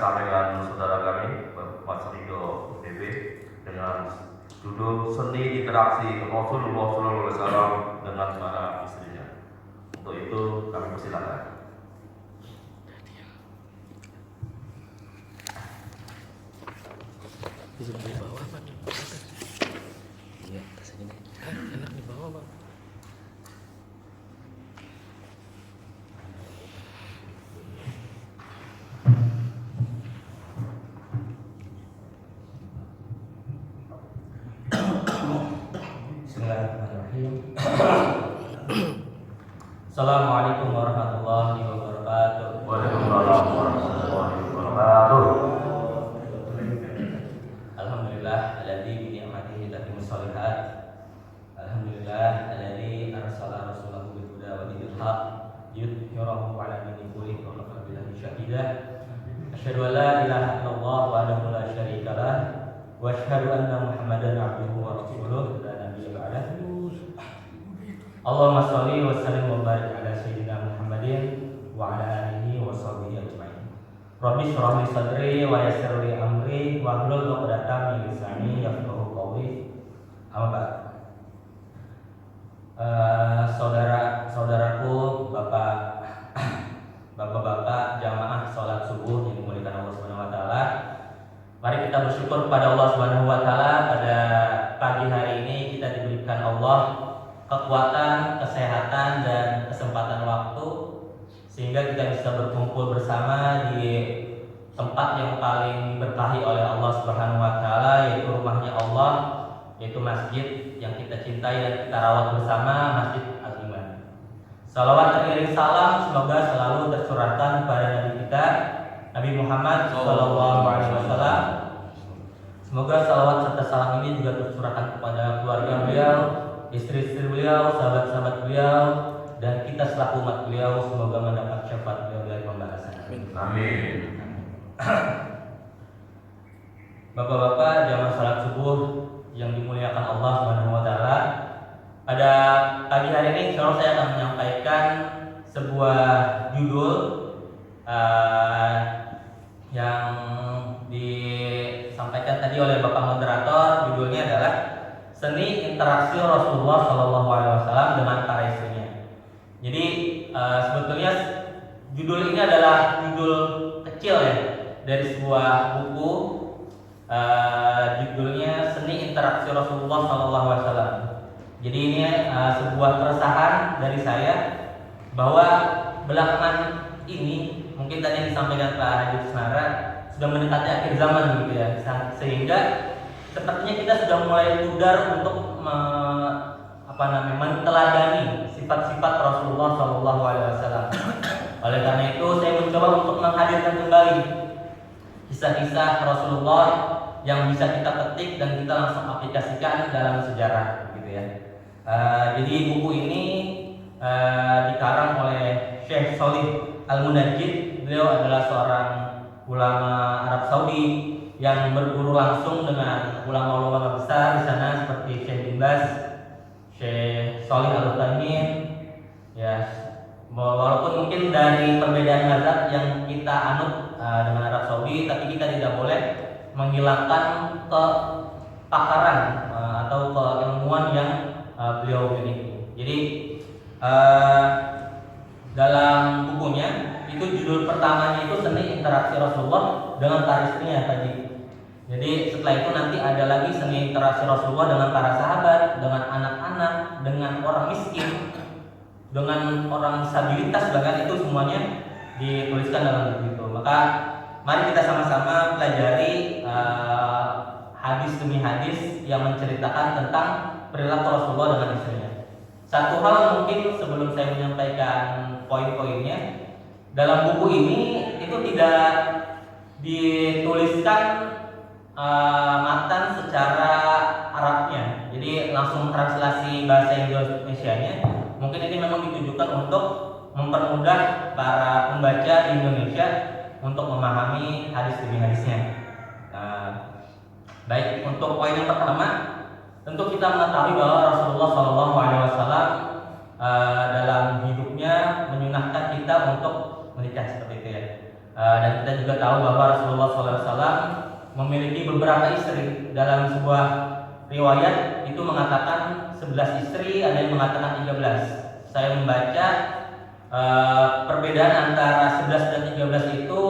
bersama dengan saudara kami Mas Rido BB dengan judul Seni Interaksi Rasulullah SAW dengan para istrinya. Untuk itu kami persilakan. Bisa di bawah, Pak. Iya, tas ini. Enak di bawah, Pak. Bismillahirrahmanirrahim. Assalamualaikum warahmatullahi wabarakatuh. Waalaikumsalam warahmatullahi wabarakatuh. Alhamdulillah alladzi bi ni'matihi tatimmu shalihat. Alhamdulillah alladzi arsala rasulahu bil huda wa dinil haq yudhhirahu 'ala dini kullihi wa kafa billahi shahida. Asyhadu an la ilaha illallah wahdahu la syarika lah wa asyhadu anna Muhammadan 'abduhu wa rasuluh la nabiyya ba'dahu. Allahumma sholli wa sallim wa barik ala sayyidina Muhammadin wa ala alihi wa sahbihi ajmain. Rabbi shrah li sadri wa yassir li amri wa hlul 'uqdatam min lisani yafqahu qawli. Amma ba'd. Saudara-saudaraku, bapak-bapak jamaah salat subuh yang dimuliakan Allah Subhanahu wa taala. Mari kita bersyukur kepada Allah Subhanahu wa taala pada pagi hari ini kita diberikan Allah kekuatan, kesehatan dan kesempatan waktu sehingga kita bisa berkumpul bersama di tempat yang paling diberkahi oleh Allah Subhanahu wa taala, yaitu rumahnya Allah, yaitu masjid yang kita cintai dan kita rawat bersama, Masjid Al-Iman. Salawat teriring salam semoga selalu tercurahkan kepada Nabi kita Nabi Muhammad SAW. Semoga salawat serta salam ini juga tercurahkan kepada keluarga beliau, istri-istri beliau, sahabat-sahabat beliau, dan kita selaku umat beliau semoga mendapat syafaat beliau dari pembahasan. Amin. Bapak-bapak jamaah salat subuh yang dimuliakan Allah Subhanahu wa taala. Pada pagi hari ini insyaallah saya akan menyampaikan sebuah judul yang disampaikan tadi oleh Bapak moderator. Judulnya adalah Seni Interaksi Rasulullah SAW dengan para istrinya. Jadi sebetulnya judul ini adalah judul kecil ya dari sebuah buku. Judulnya Seni Interaksi Rasulullah SAW. Jadi ini sebuah keresahan dari saya bahwa belakangan ini mungkin tadi yang disampaikan Pak Haji Senara sudah mendekati akhir zaman gitu ya, sehingga sepertinya kita sudah mulai pudar untuk menteladani sifat-sifat Rasulullah SAW. Oleh karena itu saya mencoba untuk menghadirkan kembali kisah-kisah Rasulullah yang bisa kita petik dan kita langsung aplikasikan dalam sejarah gitu ya. Jadi buku ini dikarang oleh Syekh Sholih Al-Munajjid. Beliau adalah seorang ulama Arab Saudi yang berguru langsung dengan ulama-ulama besar di sana seperti Syekh bin Baz, Syekh Sholih Al-Utsaimin. Ya, walaupun mungkin dari perbedaan mazhab yang kita anut dengan Arab Saudi, tapi kita tidak boleh menghilangkan kepakaran atau keilmuan yang beliau miliki. Jadi dalam bukunya itu judul pertamanya itu Seni Interaksi Rasulullah dengan para istrinya tadi. Jadi setelah itu nanti ada lagi seni interaksi Rasulullah dengan para sahabat, dengan anak-anak, dengan orang miskin, dengan orang disabilitas, bahkan itu semuanya dituliskan dalam buku itu. Maka mari kita sama-sama pelajari hadis demi hadis yang menceritakan tentang perilaku Rasulullah dengan istrinya. Satu hal mungkin sebelum saya menyampaikan poin-poinnya, dalam buku ini itu tidak dituliskan matan secara Arabnya, jadi langsung translasi bahasa Indonesianya. Mungkin ini memang ditujukan untuk mempermudah para pembaca di Indonesia untuk memahami hadis demi hadisnya. Baik, untuk poin yang pertama, tentu kita mengetahui bahwa Rasulullah SAW dalam hidupnya menyunahkan kita untuk menikah seperti itu ya. Dan kita juga tahu bahwa Rasulullah SAW memiliki beberapa istri. Dalam sebuah riwayat itu mengatakan 11 istri, ada yang mengatakan 13. Saya membaca perbedaan antara 11 dan 13 itu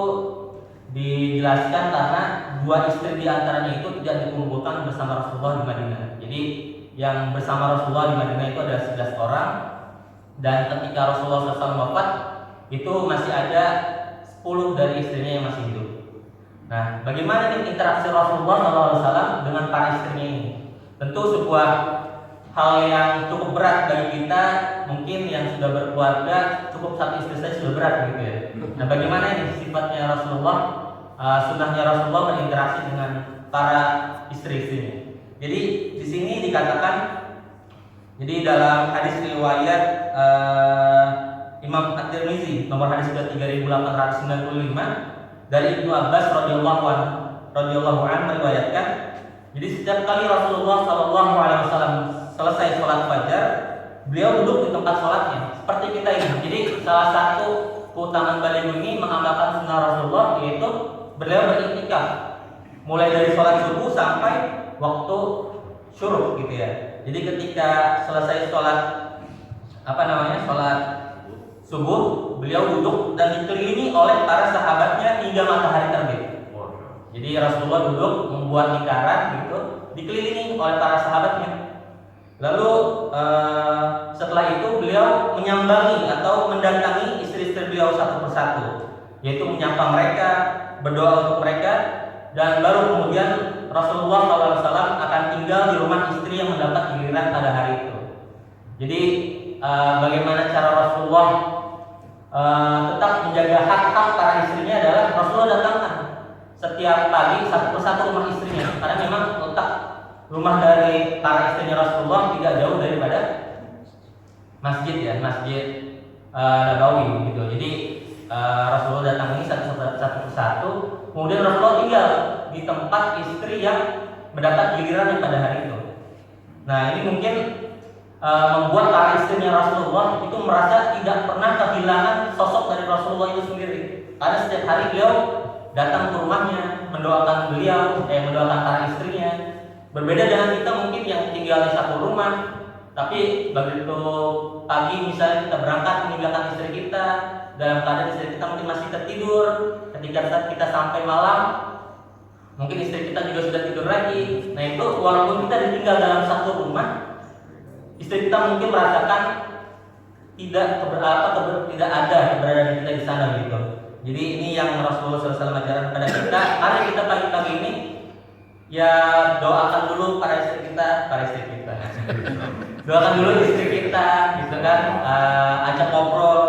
dijelaskan karena 2 istri di antaranya itu tidak dikumpulkan bersama Rasulullah di Madinah. Jadi yang bersama Rasulullah di Madinah itu ada 11 orang, dan ketika Rasulullah SAW wafat itu masih ada 10 dari istrinya yang masih hidup. Nah, bagaimana nih interaksi Rasulullah SAW dengan para istrinya ini? Tentu sebuah hal yang cukup berat bagi kita, mungkin yang sudah berkeluarga cukup satu istri saja sudah berat gitu ya. Nah, bagaimana ini sifatnya Rasulullah, sunnahnya Rasulullah berinteraksi dengan para istri-istrinya? Jadi di sini dikatakan, jadi dalam hadis riwayat Imam At-Tirmizi nomor hadis 3895 dari Ibnu Abbas radhiyallahu anhu meriwayatkan, jadi setiap kali Rasulullah SAW selesai sholat fajar, beliau duduk di tempat sholatnya seperti kita ini. Jadi salah satu keutamaan beliau ini mengamalkan sunnah Rasulullah, yaitu beliau beriktikaf mulai dari sholat subuh sampai waktu syuruk gitu ya. Jadi ketika selesai sholat sholat subuh, beliau duduk dan dikelilingi oleh para sahabatnya hingga matahari terbit. Jadi Rasulullah duduk membuat lingkaran gitu, dikelilingi oleh para sahabatnya. Lalu setelah itu beliau menyambangi atau mendatangi istri-istri beliau satu persatu, yaitu menyapa mereka, berdoa untuk mereka, dan baru kemudian Rasulullah SAW akan tinggal di rumah istri yang mendapat giliran pada hari itu. Jadi bagaimana cara Rasulullah tetap menjaga hak-hak para istrinya adalah Rasulullah datangkan setiap pagi satu persatu rumah istrinya, karena memang letak rumah dari para istrinya Rasulullah tidak jauh daripada masjid ya, Masjid Nabawi gitu. Jadi Rasulullah datang ini satu persatu, kemudian Rasulullah tinggal di tempat istri yang mendapat giliran pada hari itu. Nah, ini mungkin membuat para istrinya Rasulullah itu merasa tidak pernah kehilangan sosok dari Rasulullah itu sendiri, karena setiap hari beliau datang ke rumahnya, mendoakan mendoakan para istrinya. Berbeda dengan kita mungkin yang tinggal di satu rumah, tapi begitu pagi misalnya kita berangkat meninggalkan istri kita, dalam keadaan istri kita mungkin masih tertidur. Ketika kita sampai malam, mungkin istri kita juga sudah tidur lagi. Nah, itu walaupun kita ditinggal dalam satu rumah, istri kita mungkin merasakan tidak ada keberadaan kita di sana gitu. Jadi ini yang Rasulullah SAW ajarkan kepada kita. Mari kita pagi-pagi ini ya doakan dulu para istri kita. Doakan dulu istri kita, gitu kan, ajak ngobrol.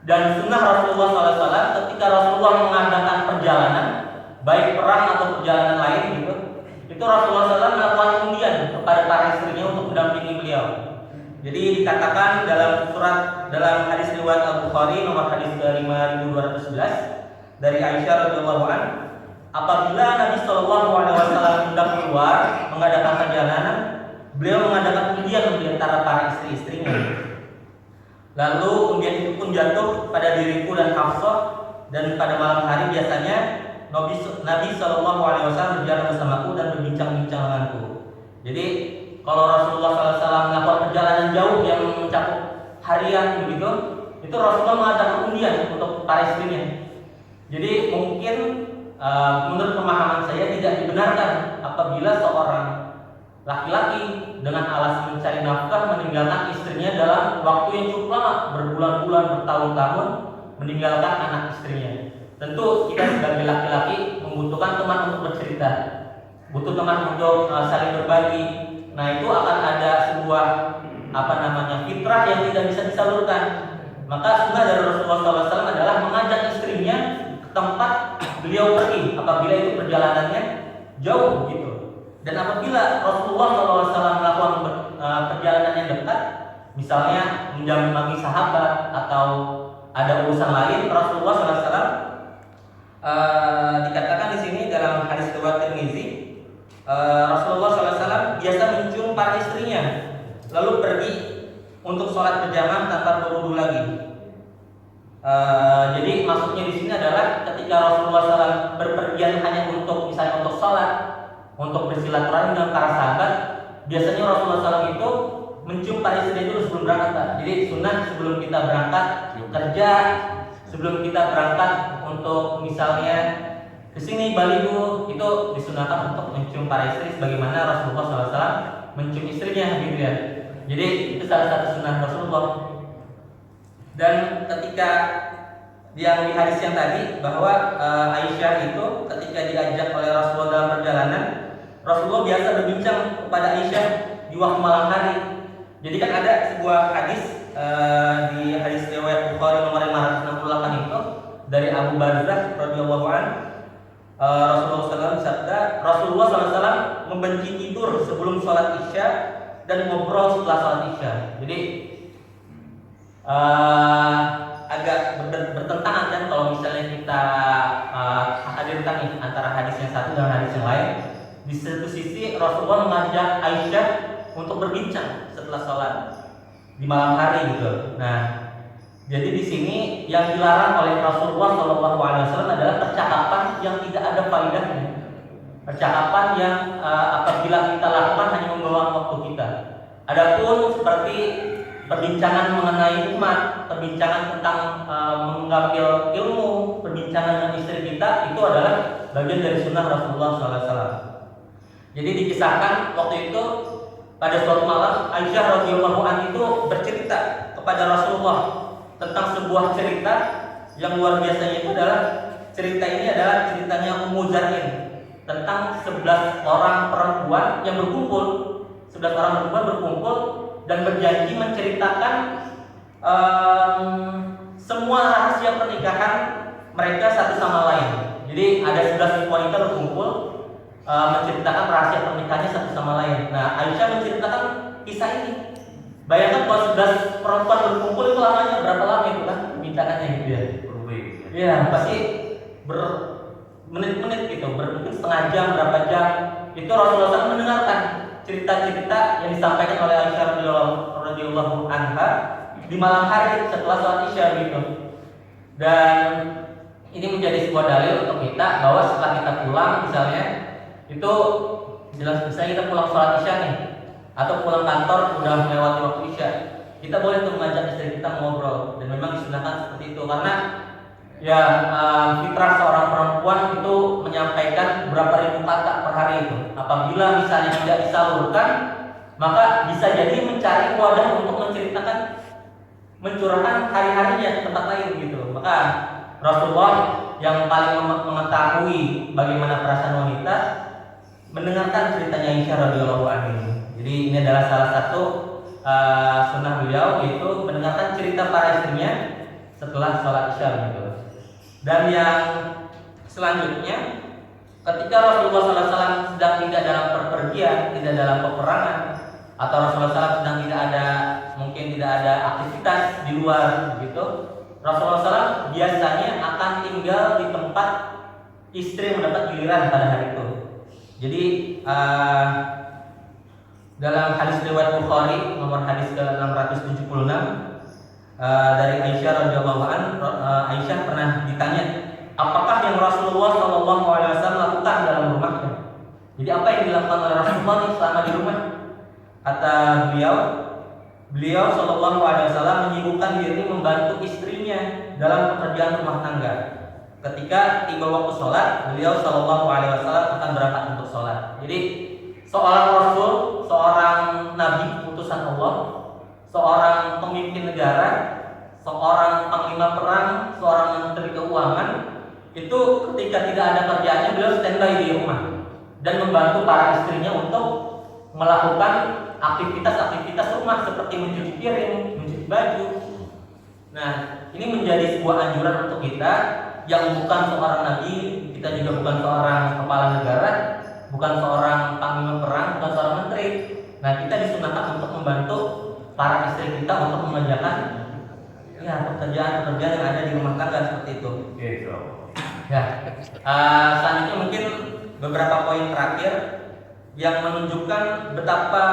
Dan sunnah Rasulullah SAW ketika Rasulullah mengadakan perjalanan, baik perang atau perjalanan lain gitu, itu Rasulullah SAW melakukan undian kepada para istrinya untuk mendampingi beliau. Jadi dikatakan dalam hadis riwayat Al-Bukhari nomor hadis 5211 dari Aisyah radhiyallahu anha, apabila Nabi SAW hendak keluar mengadakan perjalanan, beliau mengadakan undian di antara para istri-istrinya. Lalu undian itu pun jatuh pada diriku dan Hafsah, dan pada malam hari biasanya Nabi SAW berjalan bersamaku dan berbincang-bincang denganku. Jadi kalau Rasulullah SAW melakukan perjalanan jauh yang mencakup harian begitu, itu Rasulullah mengadakan undian untuk para istrinya. Jadi mungkin menurut pemahaman saya tidak dibenarkan apabila seorang laki-laki dengan alasan mencari nafkah meninggalkan istrinya dalam waktu yang cukup lama, berbulan-bulan, bertahun-tahun, meninggalkan anak istrinya. Tentu kita sebagai laki-laki membutuhkan teman untuk bercerita, butuh teman untuk saling berbagi. Nah, itu akan ada sebuah fitrah yang tidak bisa disalurkan. Maka sunnah dari Rasulullah SAW adalah mengajak istrinya ke tempat beliau pergi apabila itu perjalanannya jauh gitu. Dan apabila Rasulullah SAW melakukan perjalanan yang dekat, misalnya menjamu sahabat atau ada urusan lain, Rasulullah SAW dikatakan di sini dalam hadis riwayat Tirmizi, Rasulullah SAW biasa mencium para istrinya, lalu pergi untuk sholat berjamaah tanpa berwudu lagi. Jadi maksudnya di sini adalah ketika Rasulullah SAW berpergian hanya untuk misalnya untuk sholat, untuk bersilaturahmi dengan para sahabat, biasanya Rasulullah SAW itu mencium para istri dulu sebelum berangkat, Pak. Jadi sunnah sebelum kita berangkat kerja, sebelum kita berangkat untuk misalnya ke sini Bali Bu, itu disunahkan untuk mencium para istri sebagaimana Rasulullah SAW mencium istrinya, gitu ya. Jadi itu salah satu sunnah Rasulullah. Dan ketika yang di hadis yang tadi bahwa Aisyah itu ketika diajak oleh Rasulullah dalam perjalanan, Rasulullah biasa berbincang kepada Aisyah di waktu malam hari. Jadi kan ada sebuah hadis di hadis riwayat Bukhari nomor 568 itu dari Abu Barzah radhiyallahu anhu, Rasulullah SAW bersabda, Rasulullah SAW membenci tidur sebelum sholat isya dan ngobrol setelah sholat isya. Jadi agak bertentangan kan kalau misalnya kita hadirkan nih antara hadis yang satu dengan hadis yang lain. Di satu sisi Rasulullah mengajak Aisyah untuk berbincang setelah sholat di malam hari gitu. Nah, jadi di sini yang dilarang oleh Rasulullah SAW adalah percakapan yang tidak ada faedahnya, percakapan yang apabila kita lakukan hanya membawa waktu kita. Adapun seperti perbincangan mengenai umat, perbincangan tentang mengambil ilmu, perbincangan dengan istri kita, itu adalah bagian dari sunnah Rasulullah SAW. Jadi dikisahkan waktu itu pada suatu malam Aisyah radhiyallahu anha itu bercerita kepada Rasulullah tentang sebuah cerita yang luar biasanya. Itu adalah cerita ini adalah ceritanya Ummu Zar'in tentang 11 orang perempuan yang berkumpul, 11 orang perempuan berkumpul dan berjanji menceritakan semua rahasia pernikahan mereka satu sama lain. Jadi ada 11 wanita berkumpul menceritakan rahasia pernikahannya satu sama lain. Nah, Aisyah menceritakan kisah ini. Bayangkan kalau 11 perempuan berkumpul itu lamanya berapa lama itu kan perbincangannya gitu ya? Iya, pasti bermenit-menit gitu, mungkin setengah jam, berapa jam. Itu Rasulullah SAW mendengarkan cerita-cerita yang disampaikan oleh Aisyah radhiyallahu anha di malam hari setelah sholat isya gitu. Dan ini menjadi sebuah dalil untuk kita bahwa setelah kita pulang misalnya itu jelas misalnya kita pulang sholat isya nih atau pulang kantor udah melewati waktu isya, kita boleh tuh mengajak istri kita ngobrol, dan memang disunahkan seperti itu karena ya fitrah seorang perempuan itu menyampaikan berapa ribu kata per hari itu. Apabila misalnya tidak disalurkan, maka bisa jadi mencari wadah untuk menceritakan, mencurahkan hari-harinya di tempat lain gitu. Maka Rasulullah yang paling mengetahui bagaimana perasaan wanita mendengarkan ceritanya Aisyah radhiyallahu anha. Jadi ini adalah salah satu sunnah beliau, yaitu mendengarkan cerita para istrinya setelah sholat isya gitu. Dan yang selanjutnya, ketika Rasulullah SAW sedang tidak dalam perpergian, tidak dalam peperangan, atau Rasulullah SAW sedang tidak ada aktivitas di luar gitu, Rasulullah SAW biasanya akan tinggal di tempat istri mendapat giliran pada hari itu. Jadi dalam hadis riwayat Bukhari nomor hadis ke-676 dari Aisyah radhiyallahu anha, Aisyah pernah ditanya, apakah yang Rasulullah SAW lakukan dalam rumahnya? Jadi apa yang dilakukan oleh Rasulullah selama di rumah? Kata beliau SAW menyibukkan diri membantu istrinya dalam pekerjaan rumah tangga. Ketika tiba waktu sholat, beliau SAW akan berangkat untuk sholat. Jadi seorang Rasul, seorang Nabi utusan Allah, seorang pemimpin negara, seorang panglima perang, seorang menteri keuangan, itu ketika tidak ada kerjaannya beliau standby di rumah dan membantu para istrinya untuk melakukan aktivitas-aktivitas rumah seperti mencuci piring, mencuci baju. Nah, ini menjadi sebuah anjuran untuk kita yang bukan seorang nabi, kita juga bukan seorang kepala negara, bukan seorang panglima perang, bukan seorang menteri. Nah, kita disunahkan untuk membantu para istri kita untuk mengerjakan pekerjaan-pekerjaan yang ada di rumah tangga seperti itu. Ya, selanjutnya mungkin beberapa poin terakhir yang menunjukkan betapa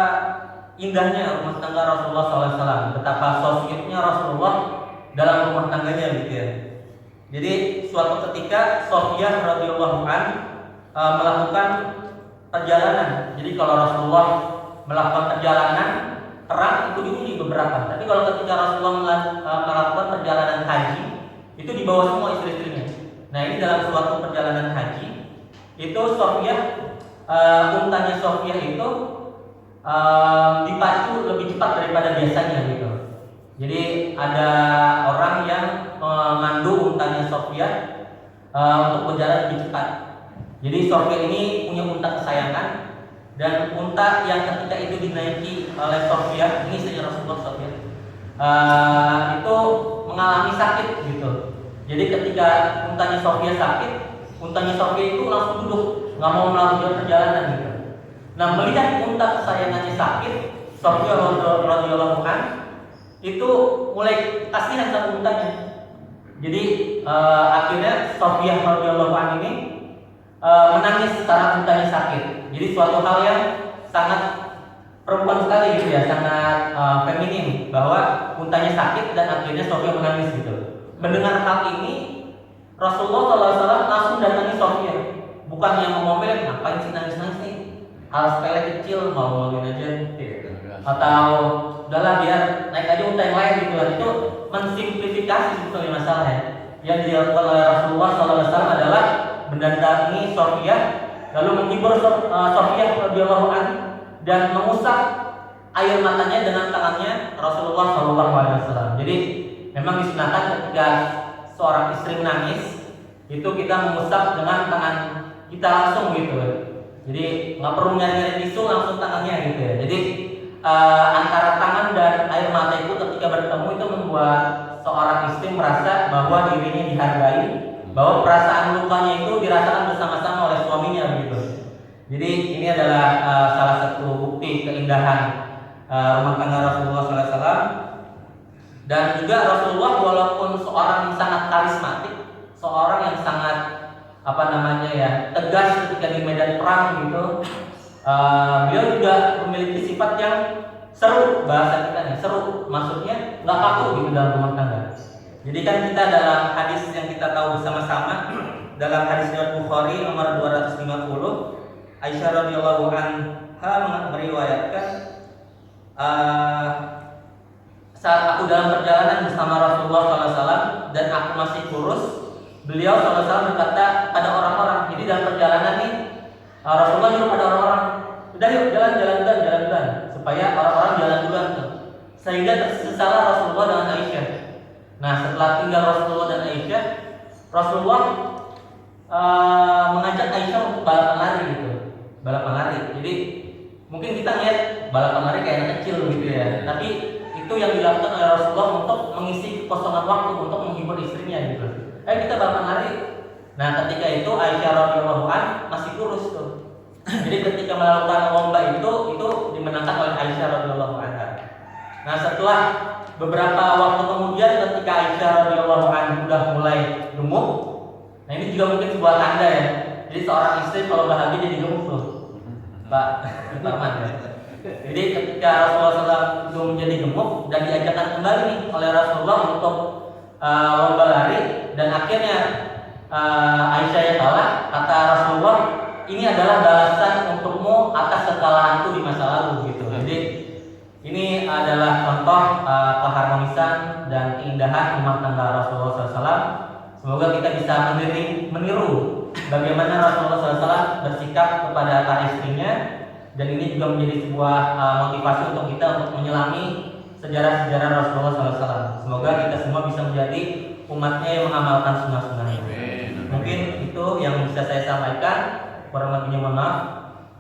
indahnya rumah tangga Rasulullah SAW, betapa sosoknya Rasulullah dalam rumah tangganya gitu ya. Jadi suatu ketika Sofiyah radhiyallahu an melakukan perjalanan. Jadi kalau Rasulullah melakukan perjalanan perang itu diuji beberapa. Tapi kalau ketika Rasulullah melakukan perjalanan haji itu dibawa semua istri-istrinya. Nah ini dalam suatu perjalanan haji itu Sofiyah untanya Sofiyah itu dipacu lebih cepat daripada biasanya gitu. Jadi ada orang yang memandu untanya Sofiyah untuk berjalan lebih cepat. Jadi Sofiyah ini punya unta kesayangan dan unta yang ketika itu dinaiki oleh Sofiyah, ini istrinya Rasulullah Sofiyah, itu mengalami sakit gitu. Jadi ketika untanya Sofiyah sakit, untanya Sofiyah itu langsung duduk, nggak mau melanjutkan perjalanan gitu. Nah melihat unta kesayangannya sakit, Sofiyah radhiyallahu an itu mulai kasihan sama untanya. Jadi akhirnya Sofiyah radhiyallahu an ini menangis karena untanya sakit. Jadi suatu hal yang sangat perempuan sekali gitu ya, sangat feminin bahwa untanya sakit dan akhirnya Sofiyah menangis gitu. Mendengar hal ini Rasulullah SAW langsung datangi Sofiyah, bukan yang ngomel, ngapain sih nangis-nangis nih, hal sepele kecil mau ngomongin aja gitu. Atau udahlah biar naik aja unta yang lain gitu lah. Itu mensimplifikasi sebetulnya masalah ya. Yang dilakukan oleh Rasulullah SAW adalah mendatangi Sofiyah lalu menghibur Sofiyah radhiyallahu an dan mengusap air matanya dengan tangannya Rasulullah SAW. Jadi memang disunahkan ketika seorang istri menangis itu kita mengusap dengan tangan kita langsung gitu. Jadi nggak perlu nyari-nyari tisu, langsung tangannya gitu ya. Jadi antara tangan dan air mata itu ketika bertemu itu membuat seorang istri merasa bahwa dirinya dihargai, bahwa perasaan lukanya itu dirasakan bersama-sama oleh suaminya begitu. Jadi ini adalah salah satu bukti keindahan rumah tangga Rasulullah SAW. Dan juga Rasulullah walaupun seorang yang sangat karismatik, seorang yang sangat tegas ketika di medan perang gitu, beliau juga memiliki sifat yang seru, bahasa kita nih seru, maksudnya nggak kaku gitu dalam rumah tangga. Jadi kan kita dalam hadis yang kita tahu bersama-sama, dalam hadis riwayat Bukhari nomor 250, Aisyah radhiyallahu anha meriwayatkan, saat aku dalam perjalanan bersama Rasulullah SAW dan aku masih kurus, beliau SAW berkata pada orang-orang. Jadi dalam perjalanan nih Rasulullah nyuruh pada orang-orang, udah yuk jalan, supaya orang-orang jalan duluan tuh. Sehingga tersesalah Rasulullah dengan Aisyah. Nah setelah tinggal Rasulullah dan Aisyah, Rasulullah mengajak Aisyah untuk balapan lari gitu, balapan lari. Jadi mungkin kita lihat balapan lari kayak anak kecil gitu ya, tapi itu yang dilakukan oleh Rasulullah untuk mengisi kekosongan waktu, untuk menghibur istrinya gitu. Ayo kita balapan lari. Nah ketika itu Aisyah radhiyallahu an masih kurus tuh. Jadi ketika melakukan lomba itu dimenangkan oleh Aisyah radhiyallahu anha. Nah setelah beberapa waktu kemudian ketika Aisyah radhiyallahu anha sudah mulai gemuk, nah ini juga mungkin sebuah tanda ya. Jadi seorang istri kalau bahagia jadi gemuk tuh, Pak Parman ya. Jadi ketika Rasulullah SAW itu menjadi gemuk dan diajakkan kembali nih oleh Rasulullah untuk lomba lari, dan akhirnya Aisyah yang kalah, kata Rasulullah, ini adalah balasan untukmu atas kekalahanku di masa lalu gitu. Jadi ini adalah contoh keharmonisan dan keindahan rumah tangga Rasulullah SAW. Semoga kita bisa meniru bagaimana Rasulullah SAW bersikap kepada para istrinya, dan ini juga menjadi sebuah motivasi untuk kita untuk menyelami sejarah-sejarah Rasulullah SAW. Semoga kita semua bisa menjadi umatnya yang mengamalkan sunnah-sunnahnya. Mungkin itu yang bisa saya sampaikan. Kurang lebihnya mohon maaf.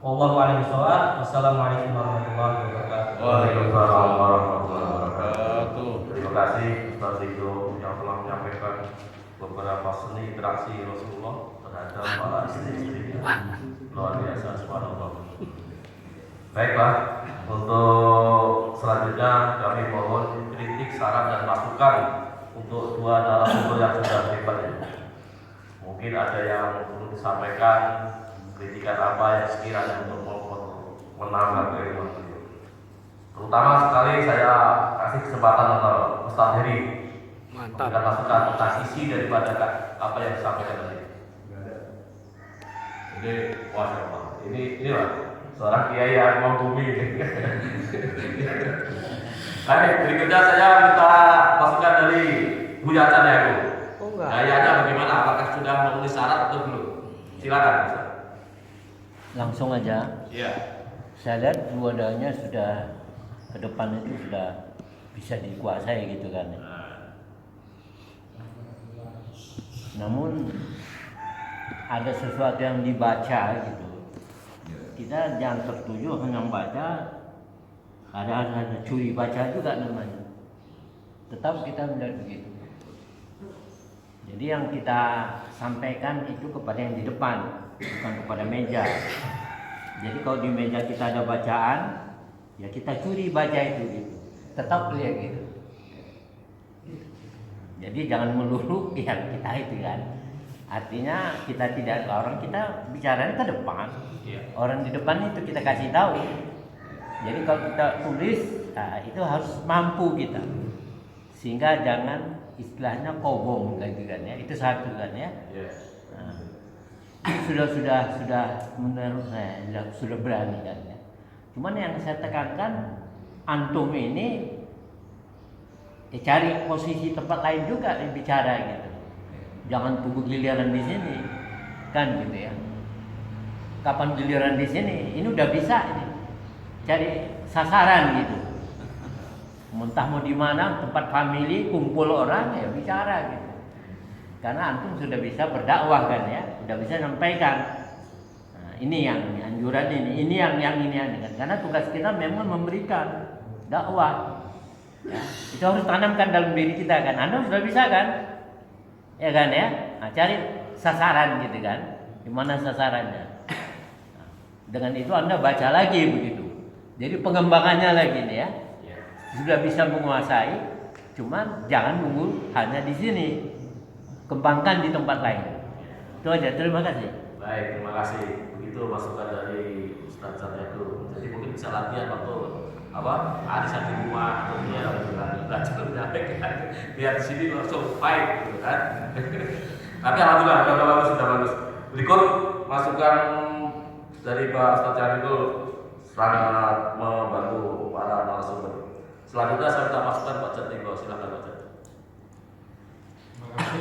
Wallahu a'lam bishawab. Wassalamualaikum warahmatullahi wabarakatuh. Waalaikumsalam warahmatullahi wabarakatuh. Terima kasih Ustaz Ridho yang telah menyampaikan beberapa seni interaksi Rasulullah terhadap para istri-istrinya. Luar biasa, subhanallah. Baiklah, untuk selanjutnya kami mohon kritik, saran dan masukan untuk dua narasumber yang sudah hebat ini. Mungkin ada yang perlu disampaikan, kritikan apa yang sekiranya untuk menambah keilmuan beliau. Terutama sekali saya kasih kesempatan untuk Ustaz Heri Mantap. Memberikan masukan tentang isi daripada apa yang disampaikan tadi. Jadi, masya Allah. Ini lah seorang kiai yang mau bumi. Baik, berikutnya saya minta masukan dari Bu Yacan ya Bu. Oh enggak. Kayaknya bagaimana? Apakah sudah memenuhi syarat atau belum? Silakan. Ustaz. Langsung aja. Iya. Saya lihat dua-duanya sudah ke depan itu sudah bisa dikuasai gitu kan. Namun ada sesuatu yang dibaca gitu. Kita jangan tertuju hanya membaca. Ada curi baca juga namanya. Tetap kita melihat begitu. Jadi yang kita sampaikan itu kepada yang di depan, bukan kepada meja. Jadi kalau di meja kita ada bacaan, ya kita curi baca itu gitu. Tetap lihat gitu. Jadi jangan melulu yang kita itu kan. Artinya kita tidak orang, kita bicaranya ke depan. Orang di depan itu kita kasih tahu. Jadi kalau kita tulis, nah, itu harus mampu kita. Sehingga jangan istilahnya kobong gitu kan ya. Itu satu kan ya. Nah, sudah menurut saya sudah berani kan ya. Cuman yang saya tekankan antum ini cari posisi tempat lain juga bicara gitu. Jangan tunggu giliran di sini kan gitu ya. Kapan giliran di sini? Ini udah bisa ini. Cari sasaran gitu. Mentah mau di mana tempat family kumpul orang ya bicara gitu. Karena antum sudah bisa berdakwah kan ya, sudah bisa sampaikan. Nah, ini yang anjuran ini yang ini kan. Karena tugas kita memang memberikan dakwah. Ya, itu harus tanamkan dalam diri kita kan. Anda sudah bisa kan? Ya kan ya? Nah, cari sasaran gitu kan. Di mana sasarannya? Nah, dengan itu Anda baca lagi begitu. Jadi pengembangannya lagi nih ya. Sudah bisa menguasai, cuman jangan nunggu hanya di sini. Kembangkan di tempat lain. Itu aja. Terima kasih. Baik, terima kasih. Begitu masukan dari Ustaz Zaidul. Jadi mungkin bisa latihan waktu arisan di rumah atau dia belajar menyampaikan. Biar di sini langsung fight gitu kan. Tapi alhamdulillah sudah bagus. Berikut masukan dari Pak Ustaz Zaidul sangat membantu para narasumber. Selanjutnya saya minta masukan Pak Jatiko, silakan Pak Jatiko. Terima kasih.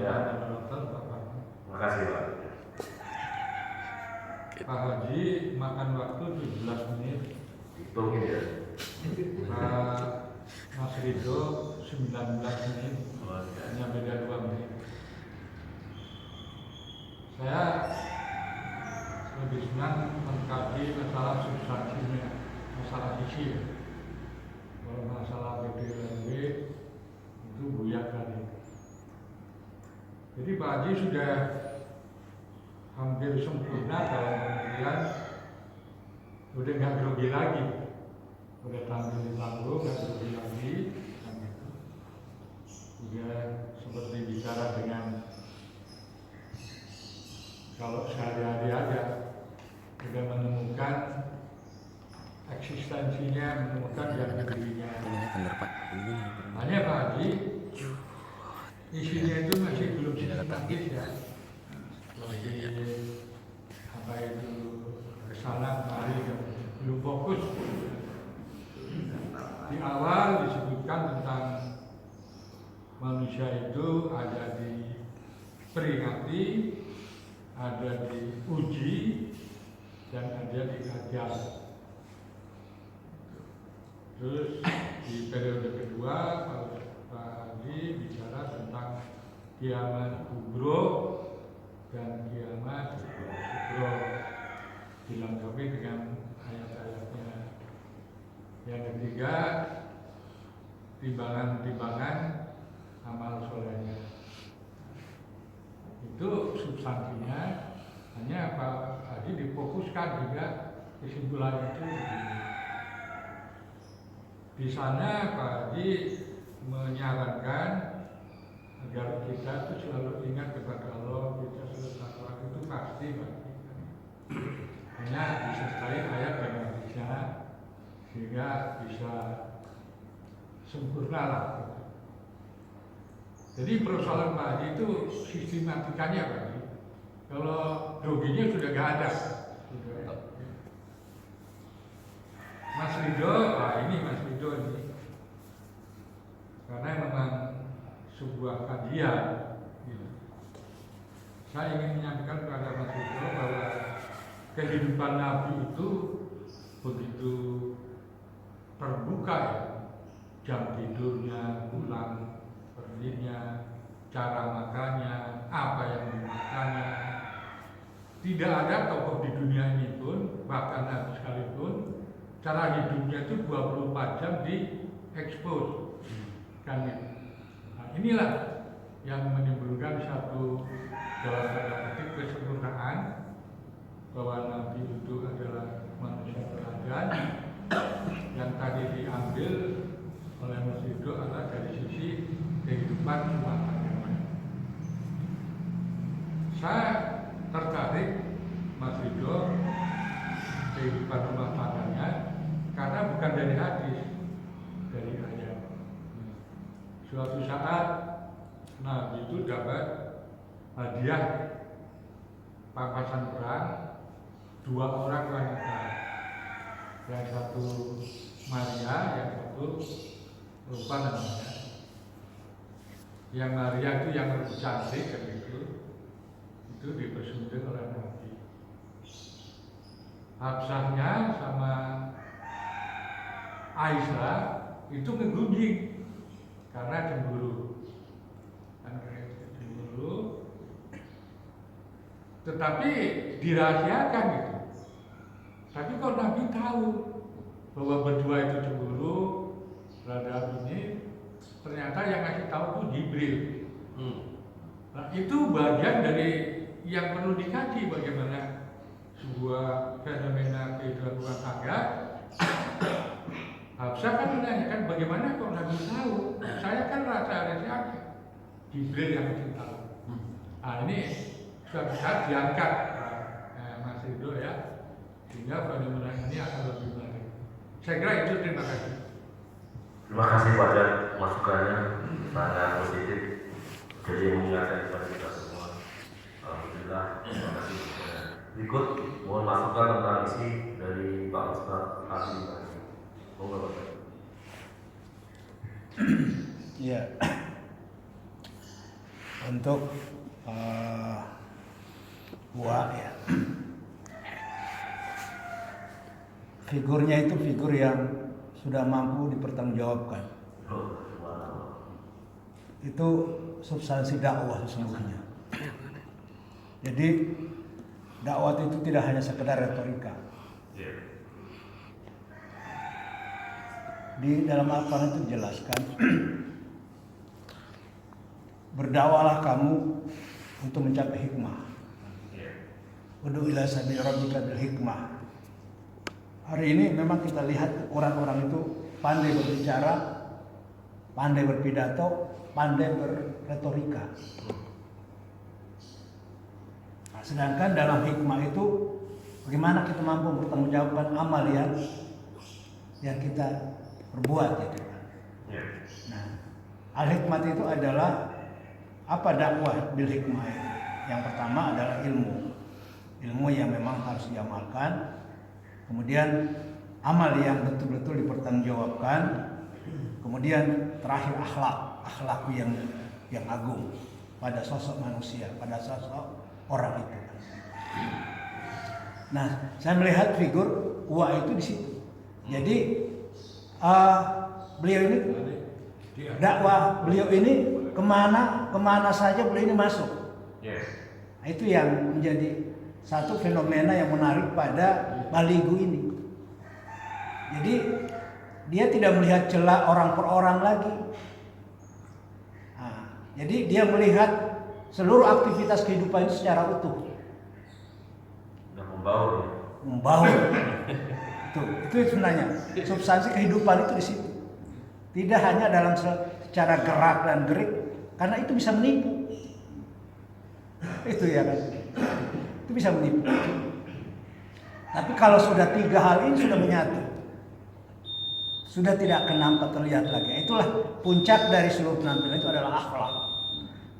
Ya. Dokter, Pak. Terima kasih Pak. Pak Haji makan waktu 17 menit. Itu ya. Pak Mas Ridho 19 menit. Hanya beda 2 menit. Saya lebih senang mengkaji masalah substansinya, masalah isi. Kalau masalah BDLB itu buyar tadi. Jadi Pak Haji sudah hampir sempurna dalam pengertian udah nggak grogi lagi, udah tampil di panggung nggak grogi lagi, kan gitu. Udah seperti bicara dengan kalau sehari-hari aja, udah menemukan eksistensinya, menemukan yang dirinya. Bener Pak. Hanya Pak Haji, isinya itu masih belum sistematis ya. Masih apa itu kesana kemari belum fokus. Di awal disebutkan tentang manusia itu ada diperingati, ada diuji, dan ada diajar. Terus di periode kedua Pak Haji bicara tentang kiamat kubro dan kiamat subro, dilengkapi dengan ayat-ayatnya. Yang ketiga, timbangan-timbangan amal solehnya. Itu substansinya. Hanya Pak Haji difokuskan juga kesimpulan itu. Di sana Pak Haji menyarankan agar kita itu selalu ingat kepada Allah, kita selalu takwa itu pasti Pak Haji. Hanya disertai ayat dan hadisnya sehingga bisa sempurna lah. Jadi persoalan Pak Haji itu sistematikanya Pak Haji. Kalau groginya sudah nggak ada. Sudah. Mas Ridho, ini Mas Ridho ini. Karena memang sebuah kajian. Gitu. Saya ingin menyampaikan kepada Mas Ridho bahwa kehidupan Nabi itu begitu terbuka ya. Jam tidurnya, pulang perginya, cara makannya, apa yang dimakannya. Tidak ada tokoh di dunia ini pun, bahkan Nabi sekalipun, cara hidupnya itu 24 jam di-expose. Kan gitu. Nah, inilah yang menimbulkan satu dalam tanda petik kesempurnaan bahwa Nabi itu adalah manusia teladan yang tadi diambil oleh Mas Ridho adalah dari sisi kehidupan rumah tangga. Saya tertarik Mas Ridho kehidupan rumah tangganya karena bukan dari hadis, dari ayat. Suatu saat Nabi itu dapat hadiah pampasan perang 2 orang wanita, yang satu Maria, yang satu lupa namanya. Yang Maria itu yang lebih cantik kan itu dipersunting oleh Nabi. Hafsahnya sama Aisyah itu ngegunjing karena cemburu. Tetapi dirahasiakan gitu. Tapi kalau Nabi tahu bahwa berdua itu cemburu terhadap ini, ternyata yang ngasih tahu itu Jibril. Nah, itu bagian dari yang perlu dikaji bagaimana sebuah fenomena kehidupan rumah tangga. Hafsah kan menanyakan bagaimana kalau Nabi tahu? Saya kan rasa Jibril yang ngasih tahu. Nah, ini suatu saat diangkat Mas Ridho ya, sehingga fenomena ini akan lebih menarik. Saya kira itu, terima kasih. Terima kasih pada masukannya, sangat positif. Jadi mengingatkan kepada kita semua. Alhamdulillah, terima kasih. Berikut mohon masukan tentang isi dari Pak Ustaz Ali. Mohon Bapak. Ya, untuk Wa ya, figurnya itu figur yang sudah mampu dipertanggungjawabkan. Itu substansi dakwah sesungguhnya. Jadi dakwah itu tidak hanya sekedar retorika. Di dalam Al-Quran itu dijelaskan, berdakwalah kamu untuk mencapai hikmah. Ud'u ila sabil rabbika bil hikmah. Hari ini memang kita lihat orang-orang itu pandai berbicara, pandai berpidato, pandai berretorika. Nah, sedangkan dalam hikmah itu bagaimana kita mampu mempertanggungjawabkan amal yang kita perbuat gitu. Nah, al-hikmah itu adalah apa dakwah bil hikmah itu? Yang pertama adalah ilmu yang memang harus diamalkan. Kemudian amal yang betul-betul dipertanggungjawabkan. Kemudian terakhir akhlak yang agung pada sosok manusia, pada sosok orang itu. Nah, saya melihat figur Wa itu di situ. Jadi beliau ini dakwah beliau ini kemana saja beliau ini masuk. Nah, itu yang menjadi satu fenomena yang menarik pada Baligu ini. Jadi dia tidak melihat celah orang per orang lagi. Nah, jadi dia melihat seluruh aktivitas kehidupan itu secara utuh. Dan membaur. Itu sebenarnya substansi kehidupan itu di situ. Tidak hanya dalam secara gerak dan gerik, karena itu bisa menipu. Itu ya kan. Itu bisa menipu. Tapi kalau sudah 3 hal ini sudah menyatu, sudah tidak akan nampak terlihat lagi. Itulah puncak dari seluruh penampilan itu adalah akhlak.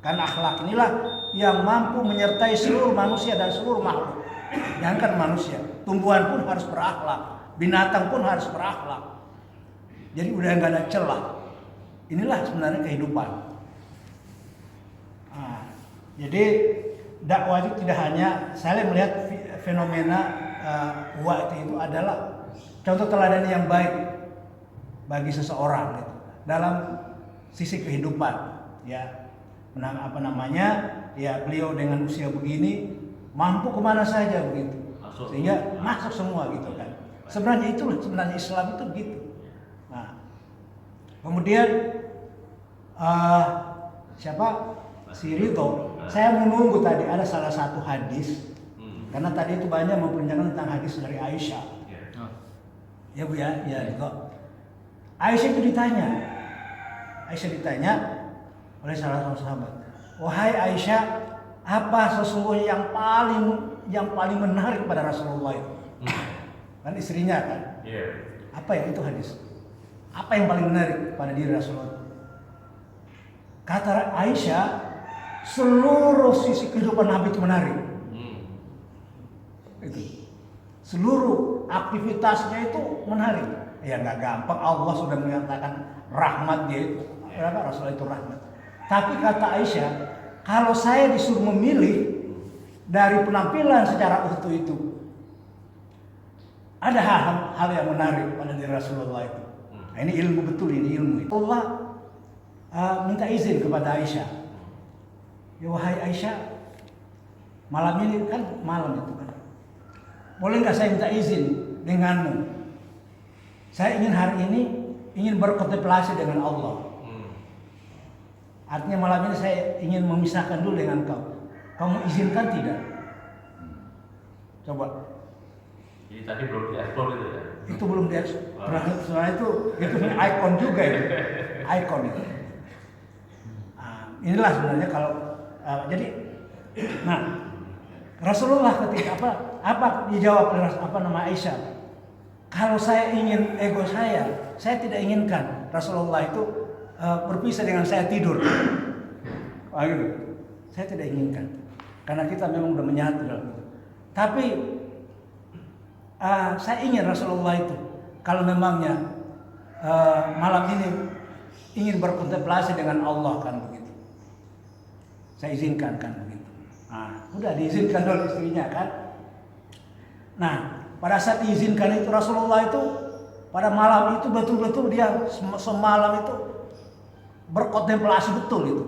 Karena akhlak inilah yang mampu menyertai seluruh manusia dan seluruh makhluk. Jangankan manusia, tumbuhan pun harus berakhlak, binatang pun harus berakhlak. Jadi udah nggak ada celah. Inilah sebenarnya kehidupan. Nah, jadi dakwah itu tidak hanya, saya melihat fenomena waktu itu adalah contoh teladan yang baik bagi seseorang gitu, dalam sisi kehidupan, ya. Apa namanya, ya beliau dengan usia begini mampu kemana saja begitu, sehingga masuk semua gitu kan. Sebenarnya itulah sebenarnya Islam itu begitu. Nah, kemudian siapa si Ridho, saya menunggu tadi ada salah satu hadis, karena tadi itu banyak memperbincangkan tentang hadis dari Aisyah. Ya Bu ya, ya Ridho. Aisyah itu ditanya oleh salah satu sahabat, wahai Aisyah, apa sesungguhnya yang paling menarik pada Rasulullah itu? Kan istrinya kan? Apa ya itu hadis? Apa yang paling menarik pada diri Rasulullah? Kata Aisyah, seluruh sisi kehidupan Nabi itu menarik. Itu. Seluruh aktivitasnya itu menarik. Ya nggak gampang, Allah sudah menyatakan rahmat dia itu. Rasulullah itu rahmat. Tapi kata Aisyah, kalau saya disuruh memilih dari penampilan secara utuh itu, ada hal yang menarik pada diri Rasulullah itu. Nah, ini ilmu betul, ini ilmu. Allah minta izin kepada Aisyah. Ya wahai Aisyah, malam ini kan malam itu kan. Boleh nggak saya minta izin denganmu? Saya ingin hari ini ingin berkontemplasi dengan Allah. Artinya malam ini saya ingin memisahkan dulu dengan kau. Kamu izinkan tidak? Coba. Jadi tadi belum dieksplor itu ya? Itu belum dieksplor. Soalnya itu ikon juga itu. Ikon itu. Nah, inilah sebenarnya kalau jadi, nah Rasulullah ketika apa dijawab oleh Aisyah? Kalau saya ingin ego saya tidak inginkan Rasulullah itu berpisah dengan saya tidur. Gitu. Saya tidak inginkan. Karena kita memang sudah menyatu dalam itu. Tapi saya ingin Rasulullah itu kalau memangnya malam ini ingin berkontemplasi dengan Allah kan begitu. Saya izinkan kan begitu. Nah, udah diizinkan oleh istrinya kan. Nah, pada saat diizinkan itu Rasulullah itu pada malam itu betul-betul dia semalam itu berkontemplasi betul itu.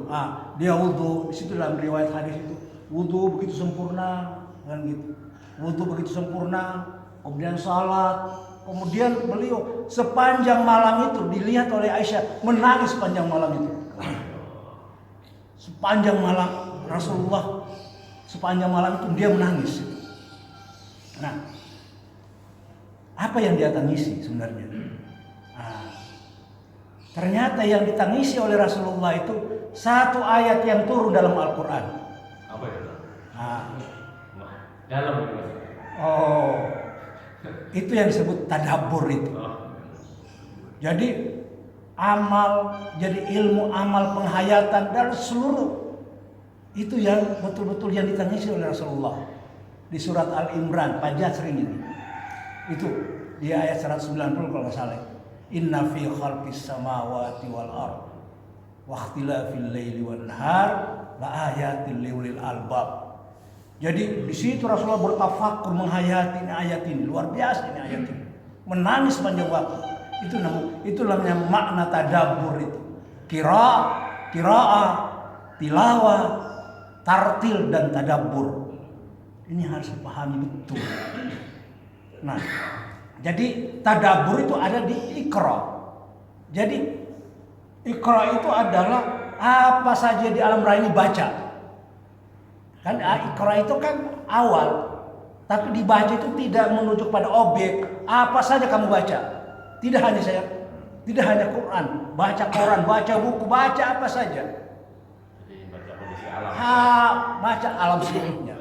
Dia wudhu, di situ dalam riwayat hadis itu wudhu begitu sempurna kan gitu. Wudhu begitu sempurna, kemudian salat, kemudian beliau sepanjang malam itu dilihat oleh Aisyah menangis sepanjang malam itu. Sepanjang malam Rasulullah sepanjang malam itu dia menangis. Nah, apa yang dia tangisi sebenarnya? Ternyata yang ditangisi oleh Rasulullah itu satu ayat yang turun dalam Al-Quran. Apa itu? Dalam itu. Itu yang disebut tadabbur itu. Jadi jadi ilmu amal penghayatan dan seluruh itu yang betul-betul yang ditangisi oleh Rasulullah di surat Al-Imran, Pajak sering ini. Itu di ayat 190 kalau nggak salah. Inna fi khalqis samawati wal ard wa ikhtilafil laili wan nahar la ayatil liulil albab. Jadi di situ Rasulullah bertafakur menghayati ayat ini, luar biasa ini ayat ini. Menangis sepanjang waktu. Itu namanya makna tadabbur itu. Qiraah, tilawah, tartil dan tadabbur. Ini harus dipahami betul. Nah, jadi tadabbur itu ada di Iqra. Jadi Iqra itu adalah apa saja di alam raya ini baca. Kan Iqra itu kan awal, tapi dibaca itu tidak menunjuk pada objek. Apa saja kamu baca. Tidak hanya Quran, baca Quran, baca buku, baca apa saja. Jadi baca kondisi alam. Baca alam seluruhnya.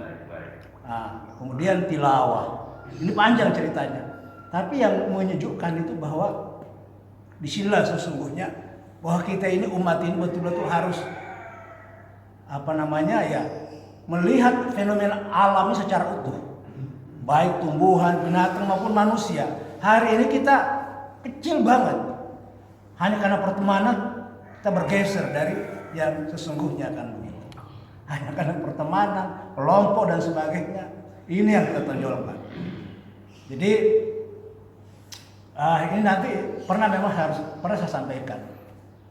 Kemudian tilawah. Ini panjang ceritanya. Tapi yang menyejukkan itu bahwa disinilah sesungguhnya bahwa kita ini umat ini betul-betul harus ya melihat fenomena alami secara utuh, baik tumbuhan, binatang maupun manusia. Hari ini kita kecil banget, hanya karena pertemanan kita bergeser dari yang sesungguhnya kan begitu. Hanya karena pertemanan, kelompok dan sebagainya, ini yang kita tonjolkan. Jadi ini nanti pernah saya sampaikan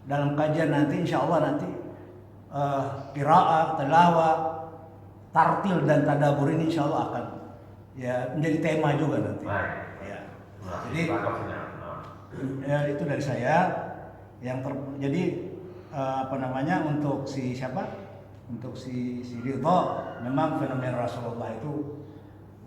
dalam kajian nanti, insya Allah nanti qiraah, tilawah, tartil dan tadabbur ini insya Allah akan ya menjadi tema juga nanti. Baik. Ya. Nah, Jadi tangkapnya. itu dari saya. Jadi untuk si siapa? Untuk si Ridho, memang fenomena Rasulullah itu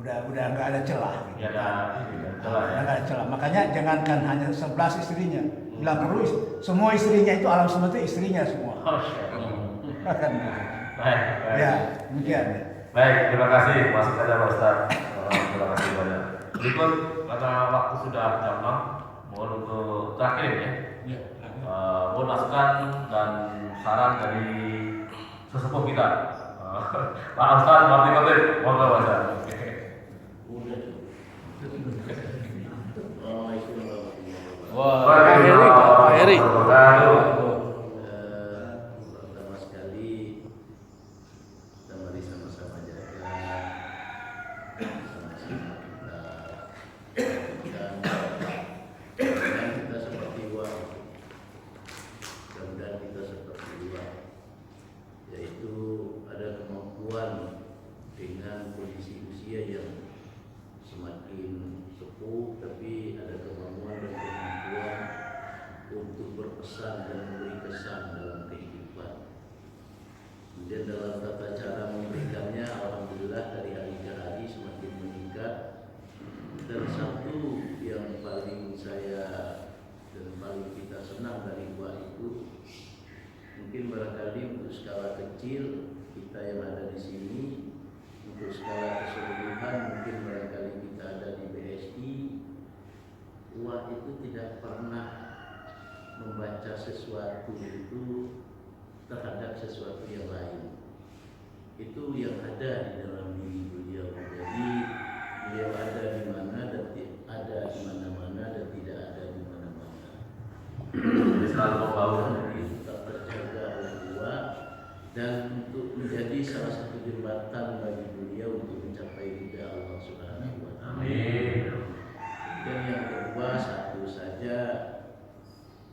udah nggak ada celah. Gitu. Ya ada celah ya. Nggak ada celah. Makanya jangankan hanya 11 istrinya, bilang perlu semua istrinya itu alam semesta itu istrinya semua. Kan gitu. Baik. Ya, demikian. Baik, terima kasih masih ada Pak Ustaz. Terima kasih banyak. Berikut karena waktu sudah jam 6, mohon untuk terakhir ya. Mohon masukan dan saran dari sesepuh kita. Pak Ustaz Martin Khotib, mohon Pak Ustaz. Wah, Pak Heri. Pertama sekali kita mari sama-sama jaga, sama-sama kita seperti uang, dan kita seperti uang, yaitu ada kemampuan dengan kondisi usia yang semakin sepuh, tapi ada kemampuan dan kemampuan untuk berpesan dan memberi kesan dalam kehidupan. Kemudian dalam tata cara memberikannya, alhamdulillah dari hari ke hari semakin meningkat. Dan satu yang paling saya dan paling kita senang dari buah itu, mungkin barangkali untuk skala kecil kita yang ada di sini, untuk skala keseluruhan mungkin barangkali kita ada di BSI, buah itu tidak pernah membaca sesuatu itu terhadap sesuatu yang lain. Itu yang ada di dalam diri beliau. Jadi beliau ada di mana dan ada di mana-mana dan tidak ada di mana-mana. Selalu membawa. Jadi tetap terjaga oleh buah dan untuk menjadi salah satu jembatan bagi beliau untuk mencapai ridha Allah Subhanahu wa taala. Amin. Dan yang kedua satu saja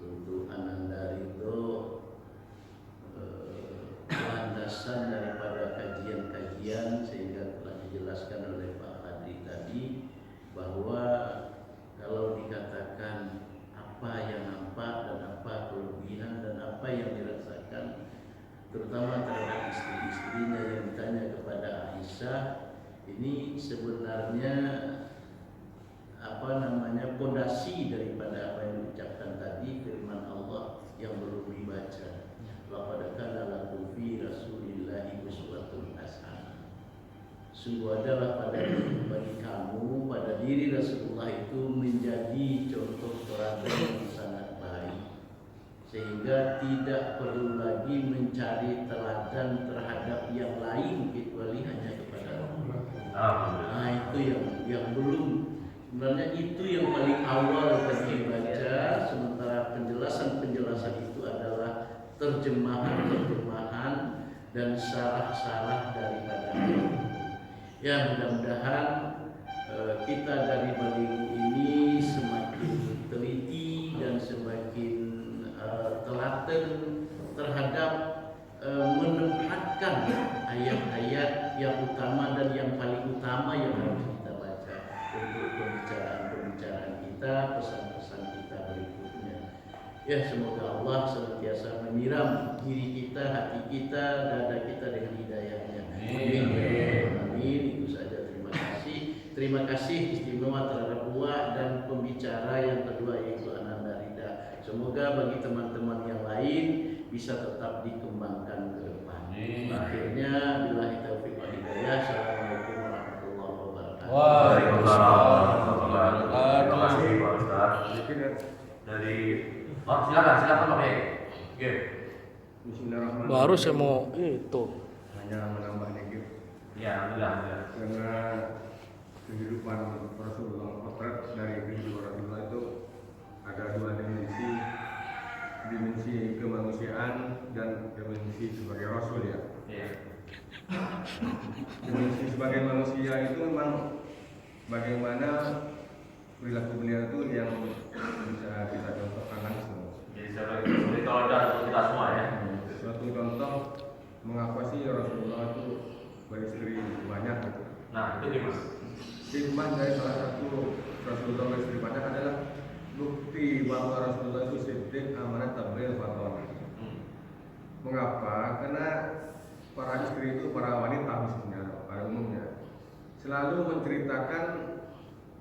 untuk Ananda Ridho, landasan daripada kajian-kajian sehingga telah dijelaskan oleh Pak Hadri tadi bahwa kalau dikatakan apa yang nampak dan apa kelebihan dan apa yang dirasakan terutama terhadap istri-istrinya yang ditanya kepada Aisyah, ini sebenarnya pondasi daripada apa yang diucapkan tadi, firman Allah yang belum dibaca. Laqad kana lakum fi Rasulillahi uswatun hasanah. Sungguh adalah bagi kamu pada diri Rasulullah itu menjadi contoh teladan yang sangat baik, sehingga tidak perlu lagi mencari teladan terhadap yang lain kecuali hanya kepada Allah. Nah itu yang belum. Sebenarnya itu yang paling awal tadi dibaca, sementara penjelasan-penjelasan itu adalah terjemahan-terjemahan dan sarah-sarah daripada itu. Ya mudah-mudahan kita dari Balighu ini semakin teliti dan semakin telaten terhadap menempatkan ayat-ayat yang utama dan yang paling utama yang harus kita baca untuk pembicaraan kita, pesan-pesan kita berikutnya. Ya semoga Allah senantiasa menyiram diri kita, hati kita, dada kita dengan hidayahnya. Amin. Amin. Itu saja. Terima kasih. Terima kasih istimewa terhadap buah dan pembicara yang kedua yaitu Ananda Rida. Semoga bagi teman-teman yang lain bisa tetap dikembangkan ke depan. Akhirnya billahi taufiq wal hidayah. Assalamualaikum warahmatullahi wabarakatuh. Waalaikumsalam warahmatullahi wabarakatuh. Terima kasih Pak Ustaz. Dari silakan Pak Bey. Oke. Bismillahirrahmanirrahim. Baru saya mau itu. hanya menambah dikit Ya, alhamdulillah. karena kehidupan Rasulullah potret dari kehidupan Rasulullah itu ada dua dimensi kemanusiaan dan dimensi sebagai Rasul ya. Iya. Dimensi sebagai manusia itu memang bagaimana perilaku beliau itu yang bisa kita contohkan langsung. Jadi sebagai teladan untuk kita semua ya. Suatu contoh mengapa sih Rasulullah itu beristri banyak gitu. Nah, itu gimana? Hikmah dari salah satu Rasulullah beristri banyak adalah bukti bahwa Rasulullah itu siddiq, amanah, tabligh, faton. Mengapa? Karena para istri itu, para wanita khususnya, pada umumnya selalu menceritakan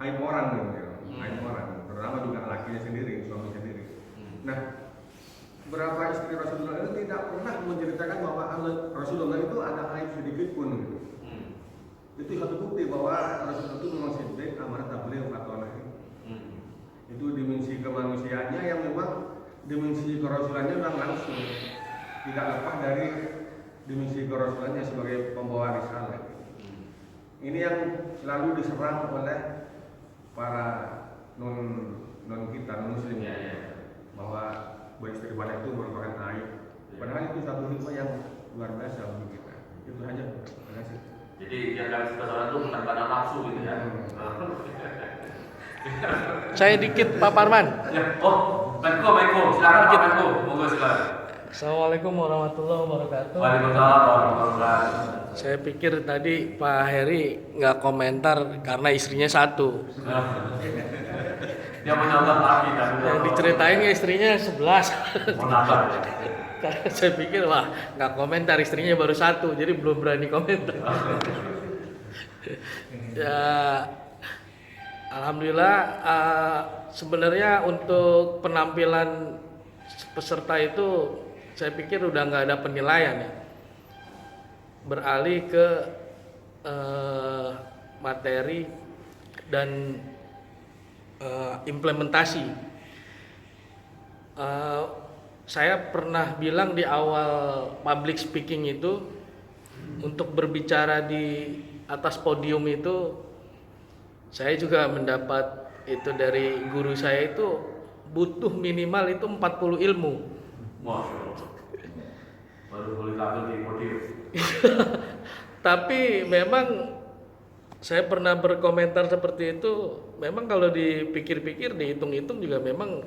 aib orang gitu ya. Aib orang, terutama juga lakinya sendiri, suami sendiri. Nah, berapa istri Rasulullah itu tidak pernah menceritakan bahwa Rasulullah itu ada aib sedikit pun gitu. Itu satu bukti bahwa Rasulullah itu memang siddiq, amanah, tabligh, faton. Itu dimensi kemanusiaannya yang memang dimensi kerasulannya memang langsung tidak lepas dari dimensi kerasulannya sebagai pembawa risalah. Ini yang selalu diserang oleh para non kita, non muslim bahwa beristri banyak itu merupakan aib. Padahal itu satu hikmah yang luar biasa bagi kita. Itu saja. Terima kasih. Jadi jangan seseorang itu menekan nafsu gitu ya. Saya dikit Pak Parman. Ya. Oh, Menko, silakan Pak Menko. Monggo silakan. Assalamualaikum warahmatullahi wabarakatuh. Waalaikumsalam warahmatullahi wabarakatuh. Saya pikir tadi Pak Heri nggak komentar karena istrinya satu. Dia menambah lagi kan. Yang diceritain istrinya 11. Menambah. Karena saya pikir wah nggak komentar istrinya baru satu, jadi belum berani komentar. Ya, alhamdulillah sebenarnya untuk penampilan peserta itu saya pikir udah nggak ada penilaian ya. Beralih ke materi dan implementasi. Saya pernah bilang di awal public speaking itu untuk berbicara di atas podium itu saya juga mendapat itu dari guru saya itu butuh minimal itu 40 ilmu. Masya Allah. Baru boleh tampil di podium. Tapi memang saya pernah berkomentar seperti itu. Memang kalau dipikir-pikir, dihitung-hitung juga memang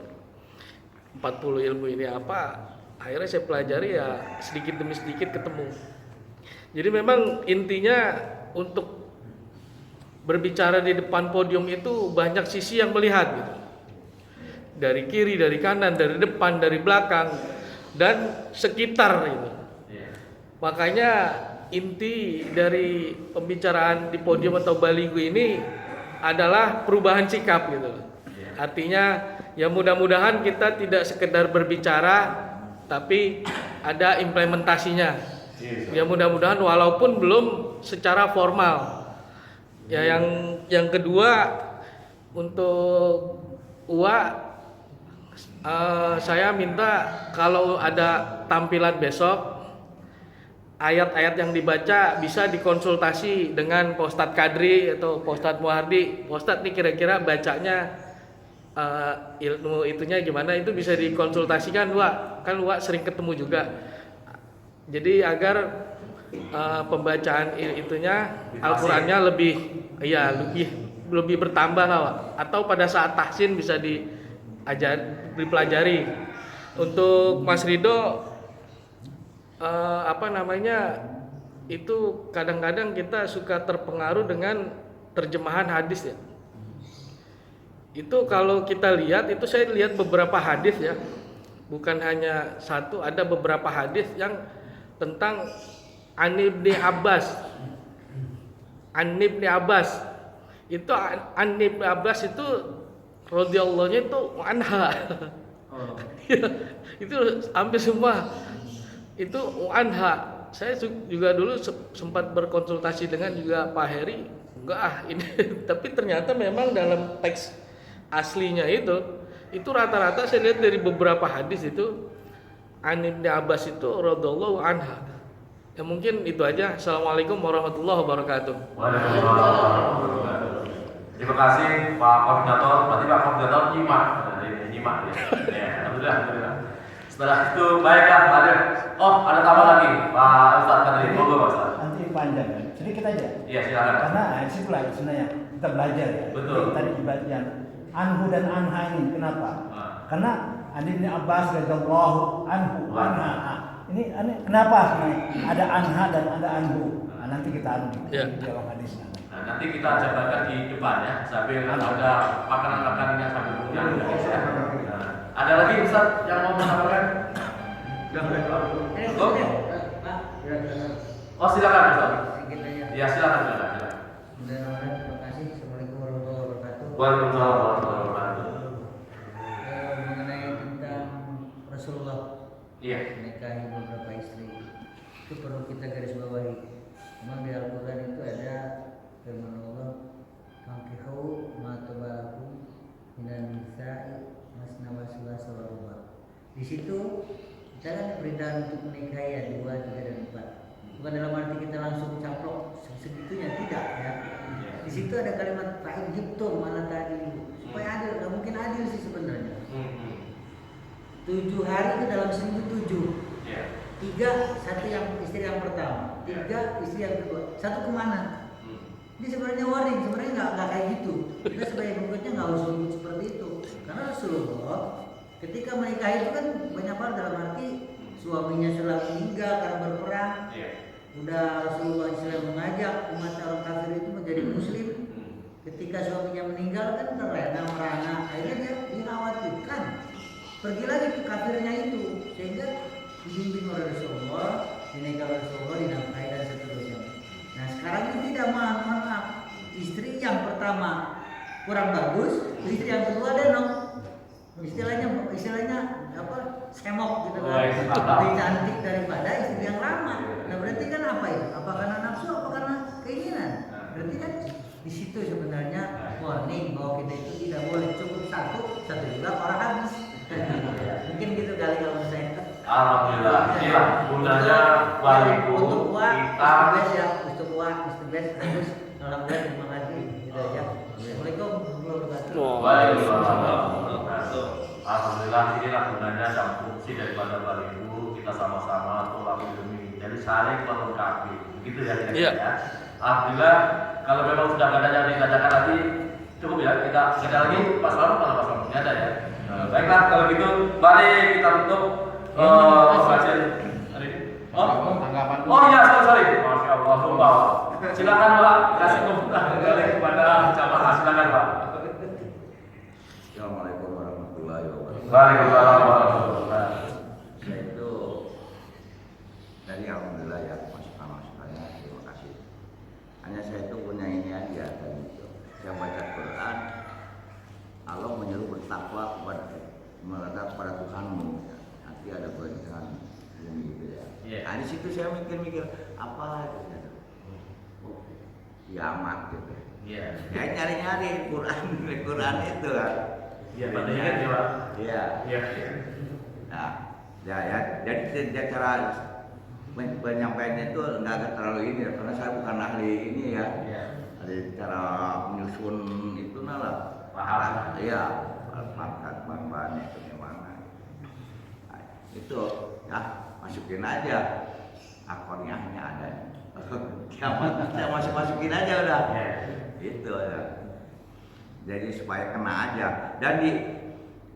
40 ilmu ini apa. Akhirnya saya pelajari ya sedikit demi sedikit ketemu. Jadi memang intinya untuk berbicara di depan podium itu banyak sisi yang melihat gitu. Dari kiri, dari kanan, dari depan, dari belakang, dan sekitar gitu. Makanya inti dari pembicaraan di podium atau baligo ini adalah perubahan sikap gitu. Artinya ya mudah-mudahan kita tidak sekedar berbicara tapi ada implementasinya. Ya mudah-mudahan walaupun belum secara formal. Ya yang kedua untuk saya minta kalau ada tampilan besok ayat-ayat yang dibaca bisa dikonsultasi dengan Pak Ustadz Kadri atau Pak Ustadz Muhardi. Pak Ustadz nih kira-kira bacanya ilmu itunya gimana, itu bisa dikonsultasikan Wak, kan Wak sering ketemu juga. Jadi agar pembacaan itunya Al-Qur'annya lebih bertambah lah Wak. Atau pada saat tahsin bisa dipelajari. Untuk Mas Ridho itu kadang-kadang kita suka terpengaruh dengan terjemahan hadis ya. Itu kalau kita lihat, itu saya lihat beberapa hadis ya, bukan hanya satu, ada beberapa hadis yang tentang An Ibni Abbas. Itu An Ibni Abbas itu radhiyallahu itu anha. Itu hampir semua itu anha. Saya juga dulu sempat berkonsultasi dengan juga Pak Heri, ini tapi ternyata memang dalam teks aslinya itu rata-rata saya lihat dari beberapa hadis itu an Ibnu Abbas itu radhiyallahu anha. Ya mungkin itu aja. Assalamualaikum warahmatullahi wabarakatuh. Waalaikumsalam warahmatullahi wabarakatuh. Terima kasih Pak Koordinator. Berarti Pak Koordinator nyimak ya. Ya, alhamdulillah. Setelah itu baiklah, hadir. Oh, ada tambah lagi Pak Ustaz tadi. Monggo Pak Ustaz. Nanti panjang kan? Sedikit aja. Iya, silakan. Karena disitulah sebenarnya kita belajar ya. Betul. Jadi tadi dibagian anhu dan anha ini kenapa? Karena Ani bin Abbas radhiyallahu anhu anha. Ini kenapa sebenarnya ada anha dan ada anhu? Nah, nanti kita anu di dalam hadisnya. Nah, nanti kita jabarkan di depan ya, sambil ada makanan-makanannya sambil punya. Nah, ada lagi Ustaz yang mau menambahkan? Oh, silakan Ustaz. Ya, silakan. Terima kasih. Assalamualaikum warahmatullahi wabarakatuh. Waalaikumsalam warahmatullahi wabarakatuh. Mengenai tentang Rasulullah menikahi beberapa istri, itu perlu kita garis bawahi. Memang di Al-Quran itu ada firman Allah, "Fankihu ma tabalakum minan nisa'i masna wa sulasa wa ruba." Di situ kita kan diperintah untuk menikahi ya 2, 3 dan 4. Bukan dalam arti kita langsung caplok segitunya, tidak ya. Di situ ada kalimat fa'in jibtum mana tadi supaya adil. Gak mungkin adil sih sebenarnya. 7 hari itu dalam seminggu 7. 3 satu yang istri yang pertama, 3 istri yang kedua, 1 kemana? Ini sebenarnya warning, sebenarnya nggak kayak gitu. Kita sebagai berikutnya nggak usah ribut seperti itu. Karena Rasulullah ketika menikah itu kan banyak hal, dalam arti suaminya sudah meninggal karena berperang. Udah Rasulullah SAW mengajak umat orang kafir itu menjadi muslim. Ketika suaminya meninggal kan terlena merana, akhirnya dia dikhawatirkan pergi lagi ke kafirnya itu, sehingga dibimbing oleh Rasulullah, dinikah Rasulullah, dinafkahi dan seterusnya. Nah sekarang ini tidak, maaf, istri yang pertama kurang bagus, istri yang kedua denok, istilahnya apa, semok gitu kan, lebih cantik daripada istri yang lama. Nah berarti kan apa ya? Apa karena nafsu, apa karena keinginan? Berarti kan di situ sebenarnya warning bahwa kita itu tidak boleh cukup satu juga orang habis. Mungkin gitu kali kalau saya. Alhamdulillah. Inilah gunanya waliku kita. Untuk Mr. Best, terus alhamdulillah, terima kasih. Gitu aja. Assalamualaikum warahmatullahi wabarakatuh. Waalaikumsalam warahmatullahi wabarakatuh. Alhamdulillah, inilah gunanya dan fungsi daripada waliku, kita sama-sama tolak demi. Jadi saling melengkapi. Begitu ya kira-kira ya. Alhamdulillah, kalau memang sudah ada yang ditanyakan nanti cukup ya, kita ada lagi Pak Selamat, mana Pak Selamat? Ini ada ya. Baiklah, kalau gitu mari kita tutup pengajian hari ini. Oh iya, sorry. Masya Allah, lupa. Silakan Pak, kasih komentar kepada jamaah. Silakan Pak. Assalamualaikum warahmatullahi wabarakatuh. Waalaikumsalam warahmatullahi wabarakatuh. Saya itu dari alhamdulillah ya, masukan-masukannya, terima kasih. Hanya saya itu punya ini aja tadi itu. Saya baca Quran, Allah menyuruh bertakwa kepada Tuhanmu. Nanti ada berikan bumi gitu ya. Nah di situ saya mikir apa itu ya? Kiamat gitu. Ya nyari-nyari Quran itu kan. Iya, pada ingat ya Pak. Iya. Nah, ya. Jadi cara penyampaiannya itu nggak terlalu ini ya, karena saya bukan ahli ini ya. Ada cara menyusun itu lah. Paham. Iya, pangkat bahan-bahannya itu gimana. Nah, itu ya masukin aja. Akoniahnya ada. Kiamat saya masukin aja udah. Itu ya. Jadi supaya kena aja. Dan di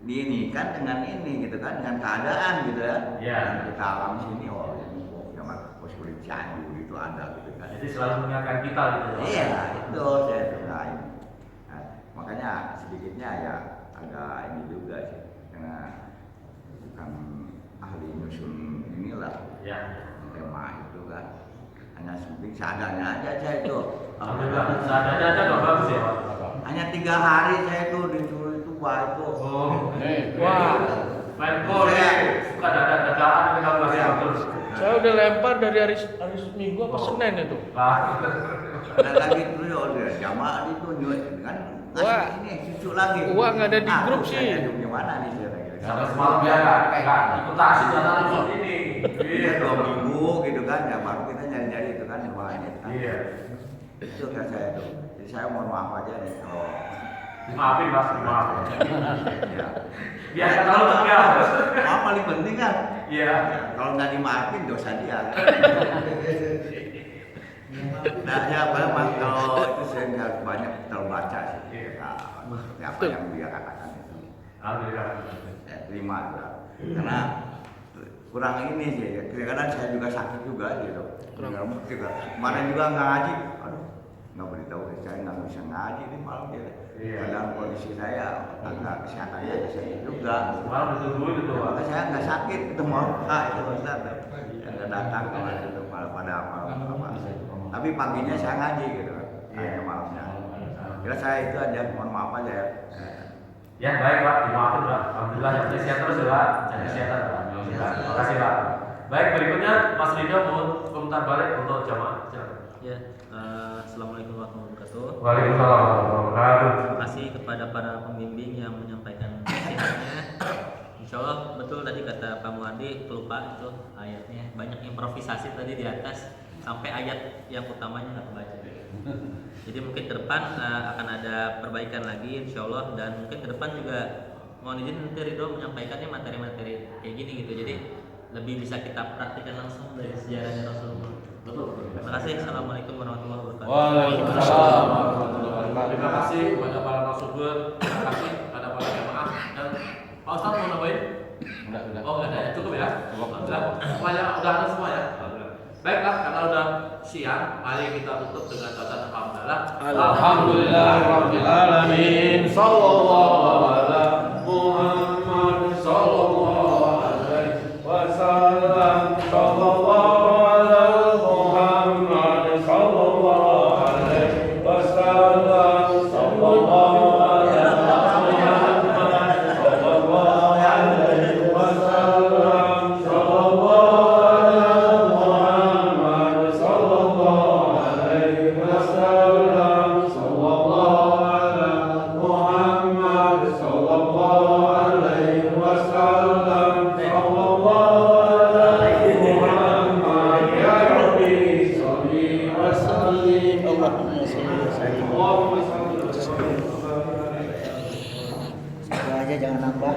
ini kan dengan ini gitu kan, dengan keadaan gitu ya. Dan kita alami sini, oh ini kiamat positif candu itu ada gitu kan. Jadi selalu mengingatkan kita gitu. Iya, itu saya sukain. Nah, makanya sedikitnya ya agak ini juga sih, karena bukan ahli nyusun inilah tema itu kan. Hanya penting seadanya aja saya itu. Alhamdulillah, seadanya aja dong, bagus ya Pak. Hanya 3 hari saya itu disuruh itu wah itu. Wah, main gol ya. Suka dada-dadaan ini kalau masih terus. saya udah lempar dari hari Minggu apa Senin itu. Ada lagi itu ya udah jamaah itu kan. Wah, ini cucu lagi. uang ada di grup sih. Gimana nih saya Sampai semalam dia nggak ikut taksi karena ikut ini. Iya 2 minggu gitu kan, ya baru kita nyari-nyari itu kan yang lain itu kan. Iya. Itu kan saya itu. Jadi saya mohon maaf aja nih kalau Maafin mas, maaf. ya. Biar nggak terlalu tegang. Maaf paling penting kan. Iya. Kalau nggak dimaafin dosa dia. Nah ya memang kalau itu sering harus banyak terbaca sih. Nah, seperti apa yang dia katakan itu. Alhamdulillah. Saya terima juga. Karena kurang ini sih, kadang-kadang saya juga sakit juga gitu. Kurang juga. Kemarin juga nggak ngaji. Aduh, nggak beritahu saya nggak bisa ngaji ini malam dia. Dalam kondisi saya agak kesehatannya saya juga. Malam ditungguin itu. Maka saya nggak sakit ketemu itu Ustaz. Yang nggak datang kalau itu pada malam apa. Tapi paginya saya ngaji gitu kan. Hanya malamnya. Kira saya itu aja, mohon maaf aja ya. Ya baik Pak, dimaafin Pak. Alhamdulillah yang sehat terus ya Pak. Jaga kesehatan Pak. Terima kasih Pak. Baik berikutnya Mas Ridho mau komentar balik untuk jamaah. Ya, assalamualaikum warahmatullahi wabarakatuh. Waalaikumsalam warahmatullahi wabarakatuh. Terima kasih kepada para pembimbing yang menyampaikan nasihatnya. Insya Allah betul tadi kata Pak Muadi, lupa itu ayatnya, banyak improvisasi tadi di atas sampai ayat yang utamanya nggak kebaca. Jadi mungkin ke depan akan ada perbaikan lagi Insya Allah, dan mungkin ke depan juga mohon izin nanti Ridho menyampaikannya materi-materi kayak gini gitu. Jadi lebih bisa kita praktikkan langsung dari sejarahnya Rasulullah. Betul. Terima kasih. Assalamualaikum warahmatullahi wabarakatuh. Waalaikumsalam warahmatullahi wabarakatuh. Terima kasih kepada para narasumber. Terima kasih kepada para jamaah. Dan Pak Ustadz mau nambahin? Udah. Oh, enggak ada. Cukup ya? Udah. Semuanya udah ada semua ya? Baiklah, karena udah siang, mari kita tutup dengan bacaan alhamdulillah. Alhamdulillahirabbil alamin. Sallallahu ala Muhammad sallallahu alaihi wasallam. Sallallahu ala Muhammad sallallahu alaihi wasallam. Sallallahu ala Muhammad sallallahu alaihi wasallam. Sallallahu Itu aja jangan nambah.